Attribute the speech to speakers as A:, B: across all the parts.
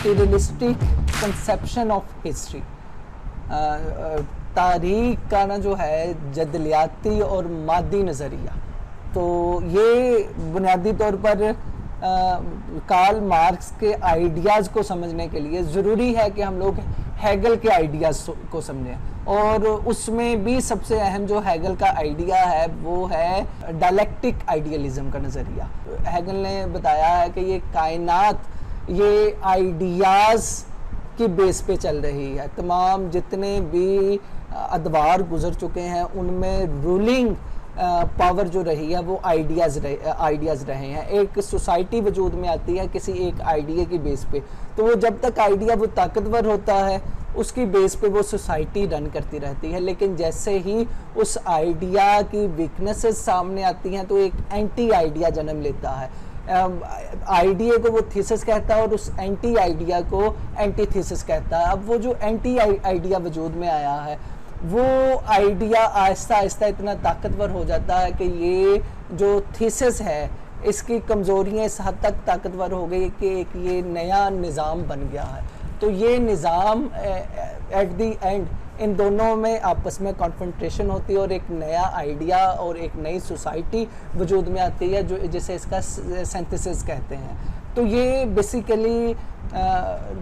A: Materialistic conception of history. तारीख का ना जो है जदलियाती और मादी नज़रिया, तो ये बुनियादी तौर पर कार्ल मार्क्स के आइडियाज़ को समझने के लिए ज़रूरी है कि हम लोग हेगल के आइडियाज़ को समझें। और उसमें भी सबसे अहम जो हेगल का आइडिया है वो है डायलेक्टिक आइडियलिज्म का नज़रिया। हेगल ने बताया है कि ये कायनात ये आइडियाज़ की बेस पे चल रही है। तमाम जितने भी अदवार गुजर चुके हैं उनमें रूलिंग पावर जो रही है वो आइडियाज़ रहे हैं। एक सोसाइटी वजूद में आती है किसी एक आइडिया की बेस पे, तो वो जब तक आइडिया वो ताकतवर होता है उसकी बेस पे वो सोसाइटी रन करती रहती है। लेकिन जैसे ही उस आइडिया की वीकनेसेस सामने आती हैं तो एक एंटी आइडिया जन्म लेता है। आइडिया को वो थीसिस कहता है और उस एंटी आइडिया को एंटी थीसिस कहता है। अब वो जो एंटी आइडिया वजूद में आया है वो आइडिया आहिस्ता आहिस्ता इतना ताकतवर हो जाता है कि ये जो थीसिस है इसकी कमज़ोरियाँ इस हद तक ताकतवर हो गई कि एक ये नया निज़ाम बन गया है। तो ये निज़ाम एट द एंड इन दोनों में आपस में कॉन्फ्रंटेशन होती है और एक नया आइडिया और एक नई सोसाइटी वजूद में आती है जो जिसे इसका सिंथेसिस कहते हैं। तो ये बेसिकली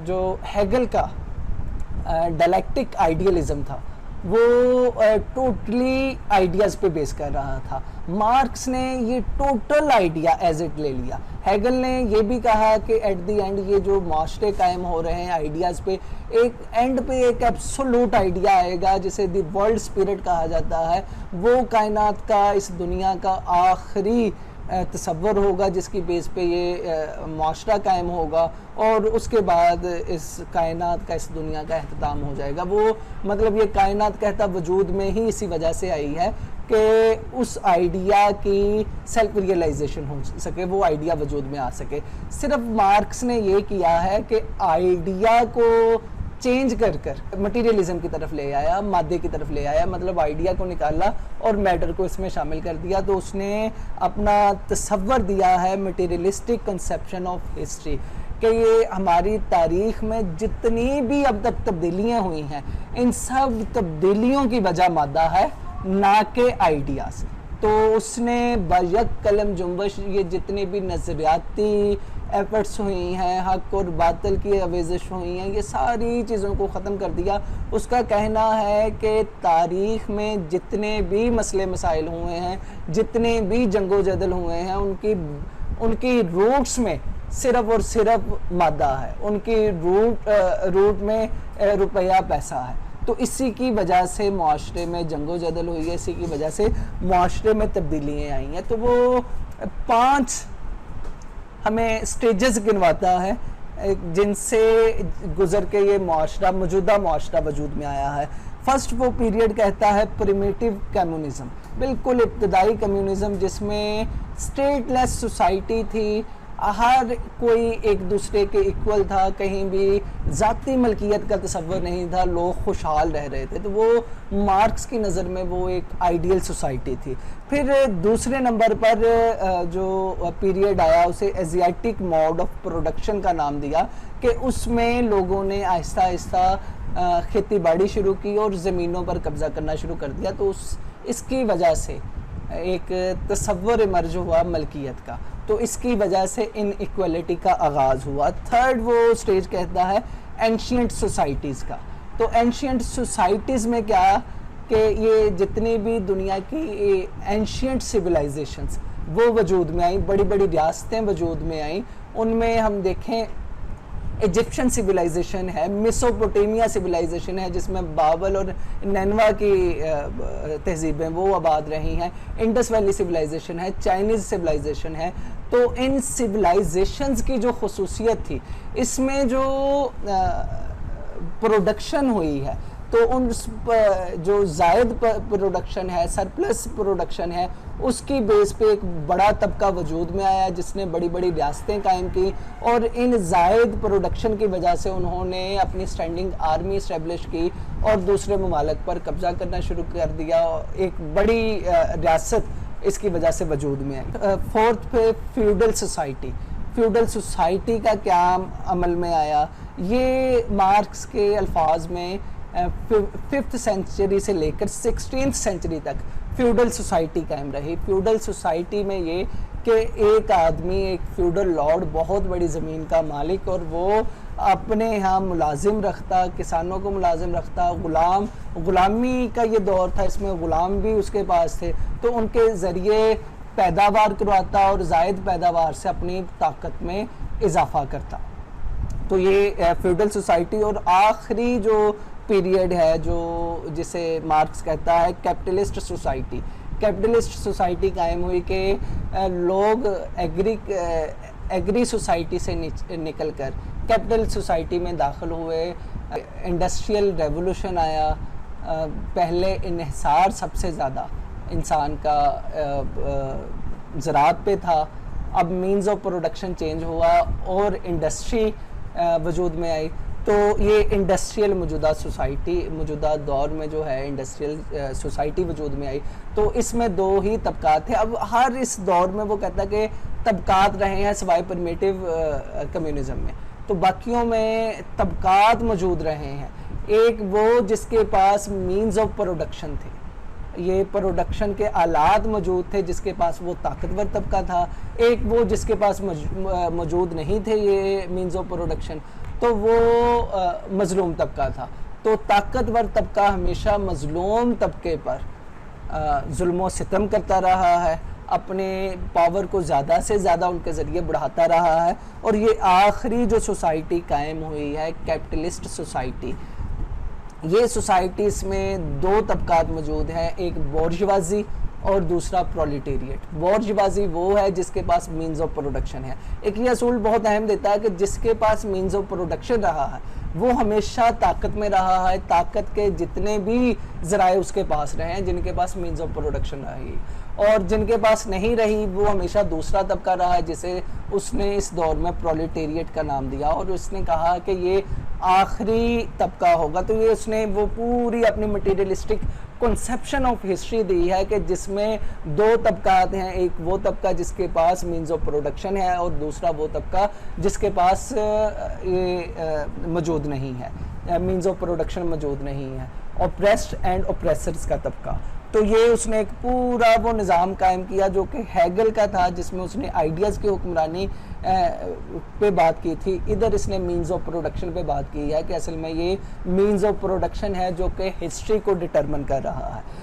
A: जो हेगल का डायलेक्टिक आइडियलिज्म था वो टोटली आइडियाज़ पे बेस कर रहा था। मार्क्स ने ये टोटल आइडिया एज इट ले लिया। हेगल ने ये भी कहा कि एट द एंड ये जो माशरे कायम हो रहे हैं आइडियाज़ पे, एक एंड पे एक एब्सोल्यूट आइडिया आएगा जिसे द वर्ल्ड स्पिरिट कहा जाता है। वो कायनात का, इस दुनिया का आखिरी तसव्वुर होगा जिसकी बेस पे ये माशरा कायम होगा और उसके बाद इस कायनात का, इस दुनिया का अख्ताम हो जाएगा। वो मतलब ये कायनात कहता वजूद में ही इसी वजह से आई है कि उस आइडिया की सेल्फ रियलाइजेशन हो सके, वो आइडिया वजूद में आ सके। सिर्फ मार्क्स ने ये किया है कि आइडिया को चेंज कर मटीरियलिज्म की तरफ ले आया, मादे की तरफ ले आया, मतलब आइडिया को निकाला और मैटर को इसमें शामिल कर दिया। तो उसने अपना तसव्वुर दिया है मटीरियलिस्टिक कंसेप्शन ऑफ हिस्ट्री कि ये हमारी तारीख में जितनी भी अब तक तब्दीलियाँ हुई हैं इन सब तब्दीलियों की वजह मादा है, ना के आइडियाज़। तो उसने बयक कलम जुम्बश ये जितनी भी नज़रियाती एफर्ट्स हुई हैं, हक और बातिल की आवेज़श हुई हैं, ये सारी चीज़ों को ख़त्म कर दिया। उसका कहना है कि तारीख़ में जितने भी मसले मसाइल हुए हैं, जितने भी जंगो जदल हुए हैं, उनकी रूट्स में सिर्फ़ और सिर्फ मादा है, उनकी रूट में रुपया पैसा है। तो इसी की वजह से मुआशरे में जंगो जदल हुई है, इसी की वजह से मुआशरे में तब्दीलियाँ आई हैं। तो वो 5 हमें स्टेजेस गिनवाता है जिनसे गुज़र के ये मुआशरा, मौजूदा मुआशरा वजूद में आया है। फर्स्ट वो पीरियड कहता है प्रिमिटिव कम्युनिज़म, बिल्कुल इब्तदाई कम्युनिज़म जिसमें स्टेटलेस सोसाइटी थी, हर कोई एक दूसरे के इक्वल था, कहीं भी ज़ाती मलकियत का तसव्वुर नहीं था, लोग खुशहाल रह रहे थे। तो वो मार्क्स की नज़र में वो एक आइडियल सोसाइटी थी। फिर दूसरे नंबर पर जो पीरियड आया उसे एशियाटिक मोड ऑफ प्रोडक्शन का नाम दिया कि उसमें लोगों ने आहिस्ता आहिस्ता खेती बाड़ी शुरू की और ज़मीनों पर कब्ज़ा करना शुरू कर दिया। तो इसकी वजह से एक तसव्वुर इमर्ज हुआ मलकियत का, तो इसकी वजह से इनइक्वालिटी का आगाज़ हुआ। थर्ड वो स्टेज कहता है एंशियंट सोसाइटीज़ का। तो एंशियंट सोसाइटीज़ में क्या कि ये जितनी भी दुनिया की एंशियंट सिविलाइजेशंस वो वजूद में आई, बड़ी बड़ी रियासतें वजूद में आई। उनमें हम देखें इजिप्शियन सिविलाइजेशन है, मेसोपोटामिया सिविलाइजेशन है जिसमें बाबल और नैनवा की तहजीबें वो आबाद रही हैं, इंडस वैली सिविलाइजेशन है, चाइनीज़ सिविलाइजेशन है। तो इन सिविलाइजेशंस की जो खुसूसियत थी, इसमें जो प्रोडक्शन हुई है, तो उन जो जायद प्रोडक्शन है, सरप्लस प्रोडक्शन है, उसकी बेस पे एक बड़ा तबका वजूद में आया जिसने बड़ी बड़ी रियासतें कायम की और इन जायद प्रोडक्शन की वजह से उन्होंने अपनी स्टैंडिंग आर्मी इस्टेब्लिश की और दूसरे ममालिक पर कब्ज़ा करना शुरू कर दिया। एक बड़ी रियासत इसकी वजह से वजूद में आई। फोर्थ पे फ्यूडल सोसाइटी। फ्यूडल सोसाइटी का क्या अमल में आया, ये मार्क्स के अल्फाज में 5th सेंचुरी से लेकर 16th सेंचुरी तक फ्यूडल सोसाइटी कायम रही। फ्यूडल सोसाइटी में ये कि एक आदमी, एक फ्यूडल लॉर्ड, बहुत बड़ी ज़मीन का मालिक, और वो अपने यहाँ मुलाजिम रखता, किसानों को मुलाजिम रखता, गुलामी का ये दौर था, इसमें गुलाम भी उसके पास थे, तो उनके ज़रिए पैदावार करवाता और ज़ायद पैदावार से अपनी ताकत में इजाफा करता। तो ये फ्यूडल सोसाइटी। और आखिरी जो पीरियड है जो जिसे मार्क्स कहता है कैपिटलिस्ट सोसाइटी। कैपिटलिस्ट सोसाइटी कायम हुई कि लोग एग्री सोसाइटी से निकल कर कैपिटल सोसाइटी में दाखिल हुए। इंडस्ट्रियल रेवोल्यूशन आया, पहले इन्हिसार सबसे ज़्यादा इंसान का ज़राअत पे था, अब मीन्स ऑफ प्रोडक्शन चेंज हुआ और इंडस्ट्री वजूद में आई। तो ये इंडस्ट्रियल मौजूदा दौर में जो है इंडस्ट्रियल सोसाइटी वजूद में आई। तो इसमें दो ही तबकात थे। अब हर इस दौर में वो कहता है कि तबकात रहे हैं सिवाय परमिटिव कम्युनिज्म में, तो बाकियों में तबकात मौजूद रहे हैं। एक वो जिसके पास मीन्स ऑफ प्रोडक्शन थे, ये प्रोडक्शन के आलात मौजूद थे, जिसके पास वो ताकतवर तबका था। एक वो जिसके पास मौजूद नहीं थे ये मीन्स ऑफ प्रोडक्शन, तो वो मजलूम तबका था। तो ताकतवर तबका हमेशा मजलूम तबके पर जुल्म सितम करता रहा है, अपने पावर को ज़्यादा से ज़्यादा उनके ज़रिए बढ़ाता रहा है। और ये आखिरी जो सोसाइटी कायम हुई है कैपिटलिस्ट सोसाइटी, ये सोसाइटीज़ में दो तबकात मौजूद हैं, एक बोर्जवाजी और दूसरा प्रोलिटेरिएट। बोर्जवाजी वो है जिसके पास मीन्स ऑफ प्रोडक्शन है। एक ये असूल बहुत अहम देता है कि जिसके पास मीन्स ऑफ प्रोडक्शन रहा है वो हमेशा ताकत में रहा है, ताकत के जितने भी ज़राए उसके पास रहे हैं, जिनके पास मीन्स ऑफ प्रोडक्शन रही। और जिनके पास नहीं रही वो हमेशा दूसरा तबका रहा है, जिसे उसने इस दौर में प्रोलिटेरिएट का नाम दिया। और उसने कहा कि ये आखिरी तबका होगा। तो ये उसने वो पूरी अपनी मटीरियलिस्टिक कॉन्सेप्शन ऑफ हिस्ट्री दी है कि जिसमें दो तबकात हैं, एक वो तबका जिसके पास मीन्स ऑफ प्रोडक्शन है और दूसरा वो तबका जिसके पास ये मौजूद नहीं है, मीन्स ऑफ प्रोडक्शन मौजूद नहीं है, ऑप्रेस्ड एंड ऑप्रेसर्स का तबका। तो ये उसने एक पूरा वो निज़ाम कायम किया जो कि हैगल का था, जिसमें उसने आइडियाज़ की हुक्मरानी पे बात की थी। इधर इसने मीन्स ऑफ प्रोडक्शन पे बात की है कि असल में ये मीन्स ऑफ प्रोडक्शन है जो कि हिस्ट्री को डिटरमिन कर रहा है।